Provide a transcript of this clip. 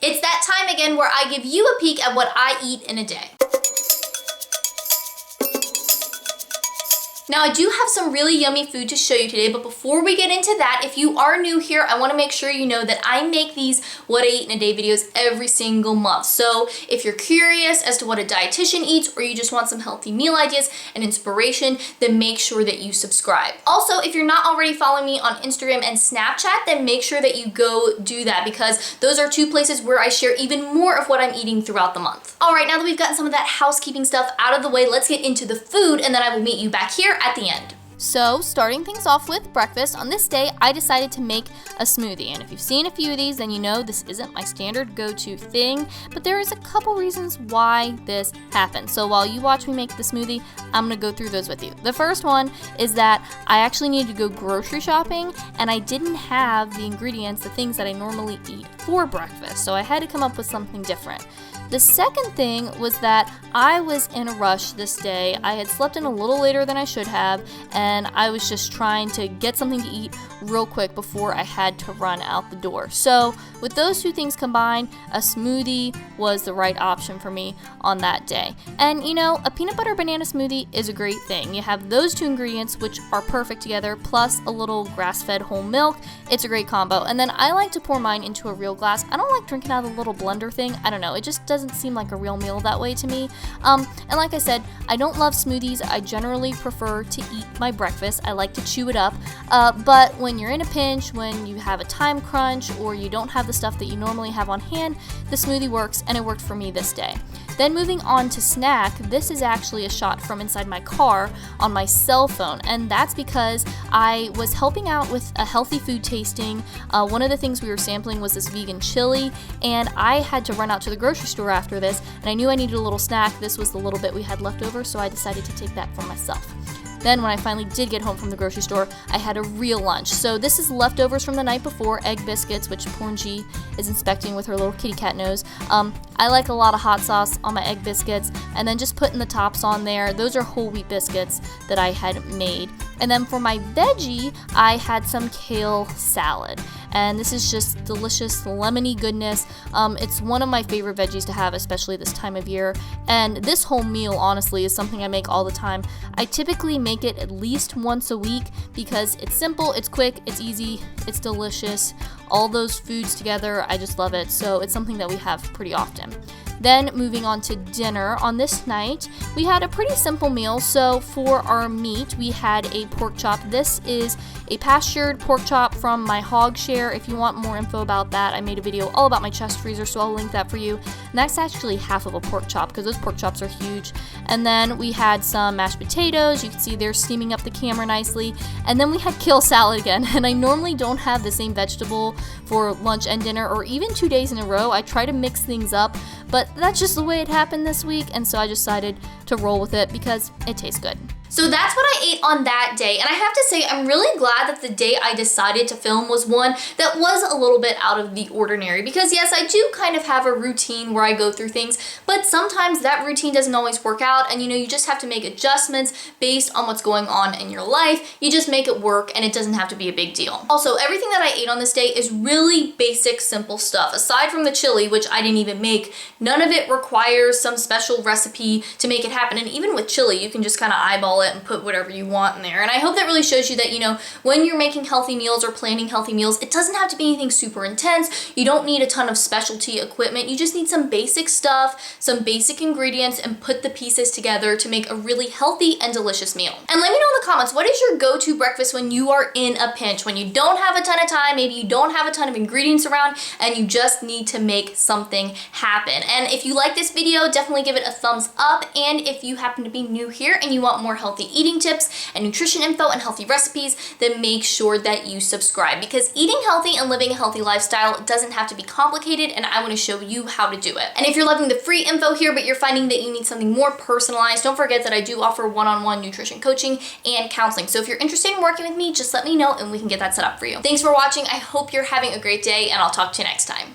It's that time again where I give you a peek at what I eat in a day. Now, I do have some really yummy food to show you today, but before we get into that, if you are new here, I want to make sure you know that I make these what I eat in a day videos every single month. So if you're curious as to what a dietitian eats, or you just want some healthy meal ideas and inspiration, then make sure that you subscribe. Also, if you're not already following me on Instagram and Snapchat, then make sure that you go do that, because those are two places where I share even more of what I'm eating throughout the month. All right, now that we've gotten some of that housekeeping stuff out of the way, let's get into the food, and then I will meet you back here at the end. So, starting things off with breakfast, on this day I decided to make a smoothie. And if you've seen a few of these, then you know this isn't my standard go-to thing, but there is a couple reasons why this happened. So while you watch me make the smoothie, I'm gonna go through those with you. The first one is that I actually needed to go grocery shopping, and I didn't have the ingredients, the things that I normally eat for breakfast. So I had to come up with something different. The second thing was that I was in a rush this day. I had slept in a little later than I should have, and I was just trying to get something to eat real quick before I had to run out the door. So with those two things combined, a smoothie was the right option for me on that day. And you know, a peanut butter banana smoothie is a great thing. You have those two ingredients which are perfect together, plus a little grass-fed whole milk. It's a great combo. And then I like to pour mine into a real glass. I don't like drinking out of the little blender thing. I don't know, it just doesn't seem like a real meal that way to me. And like I said, I don't love smoothies. I generally prefer to eat my breakfast. I like to chew it up. But when you're in a pinch, when you have a time crunch, or you don't have the stuff that you normally have on hand, the smoothie works, and it worked for me this day. Then moving on to snack, this is actually a shot from inside my car on my cell phone, and that's because I was helping out with a healthy food tasting. One of the things we were sampling was this vegan chili, and I had to run out to the grocery store after this, and I knew I needed a little snack. This was the little bit we had left over, so I decided to take that for myself. Then when I finally did get home from the grocery store, I had a real lunch. So this is leftovers from the night before, egg biscuits, which Pornji is inspecting with her little kitty cat nose. I like a lot of hot sauce on my egg biscuits, and then just putting the tops on there. Those are whole wheat biscuits that I had made. And then for my veggie, I had some kale salad. And this is just delicious, lemony goodness. It's one of my favorite veggies to have, especially this time of year. And this whole meal, honestly, is something I make all the time. I typically make it at least once a week because it's simple, it's quick, it's easy, it's delicious. All those foods together, I just love it. So it's something that we have pretty often. Then moving on to dinner, on this night, we had a pretty simple meal. So for our meat, we had a pork chop. This is a pastured pork chop from my hog share. If you want more info about that, I made a video all about my chest freezer, so I'll link that for you. And that's actually half of a pork chop because those pork chops are huge. And then we had some mashed potatoes. You can see they're steaming up the camera nicely. And then we had kale salad again. And I normally don't have the same vegetable for lunch and dinner, or even 2 days in a row. I try to mix things up, but that's just the way it happened this week, and so I decided to roll with it because it tastes good. So that's what I ate on that day, and I have to say I'm really glad that the day I decided to film was one that was a little bit out of the ordinary, because yes, I do kind of have a routine where I go through things, but sometimes that routine doesn't always work out, and you know, you just have to make adjustments based on what's going on in your life. You just make it work, and it doesn't have to be a big deal. Also, everything that I ate on this day is really basic, simple stuff. Aside from the chili, which I didn't even make, none of it requires some special recipe to make it happen, and even with chili, you can just kind of eyeball it and put whatever you want in there. And I hope that really shows you that, you know, when you're making healthy meals or planning healthy meals, it doesn't have to be anything super intense. You don't need a ton of specialty equipment. You just need some basic stuff, some basic ingredients, and put the pieces together to make a really healthy and delicious meal. And let me know in the comments, what is your go-to breakfast when you are in a pinch, when you don't have a ton of time, maybe you don't have a ton of ingredients around, and you just need to make something happen. And if you like this video, definitely give it a thumbs up. And if you happen to be new here and you want more healthy eating tips and nutrition info and healthy recipes, then make sure that you subscribe, because eating healthy and living a healthy lifestyle doesn't have to be complicated, and I want to show you how to do it. And if you're loving the free info here, but you're finding that you need something more personalized, don't forget that I do offer one-on-one nutrition coaching and counseling. So if you're interested in working with me, just let me know and we can get that set up for you. Thanks for watching. I hope you're having a great day, and I'll talk to you next time.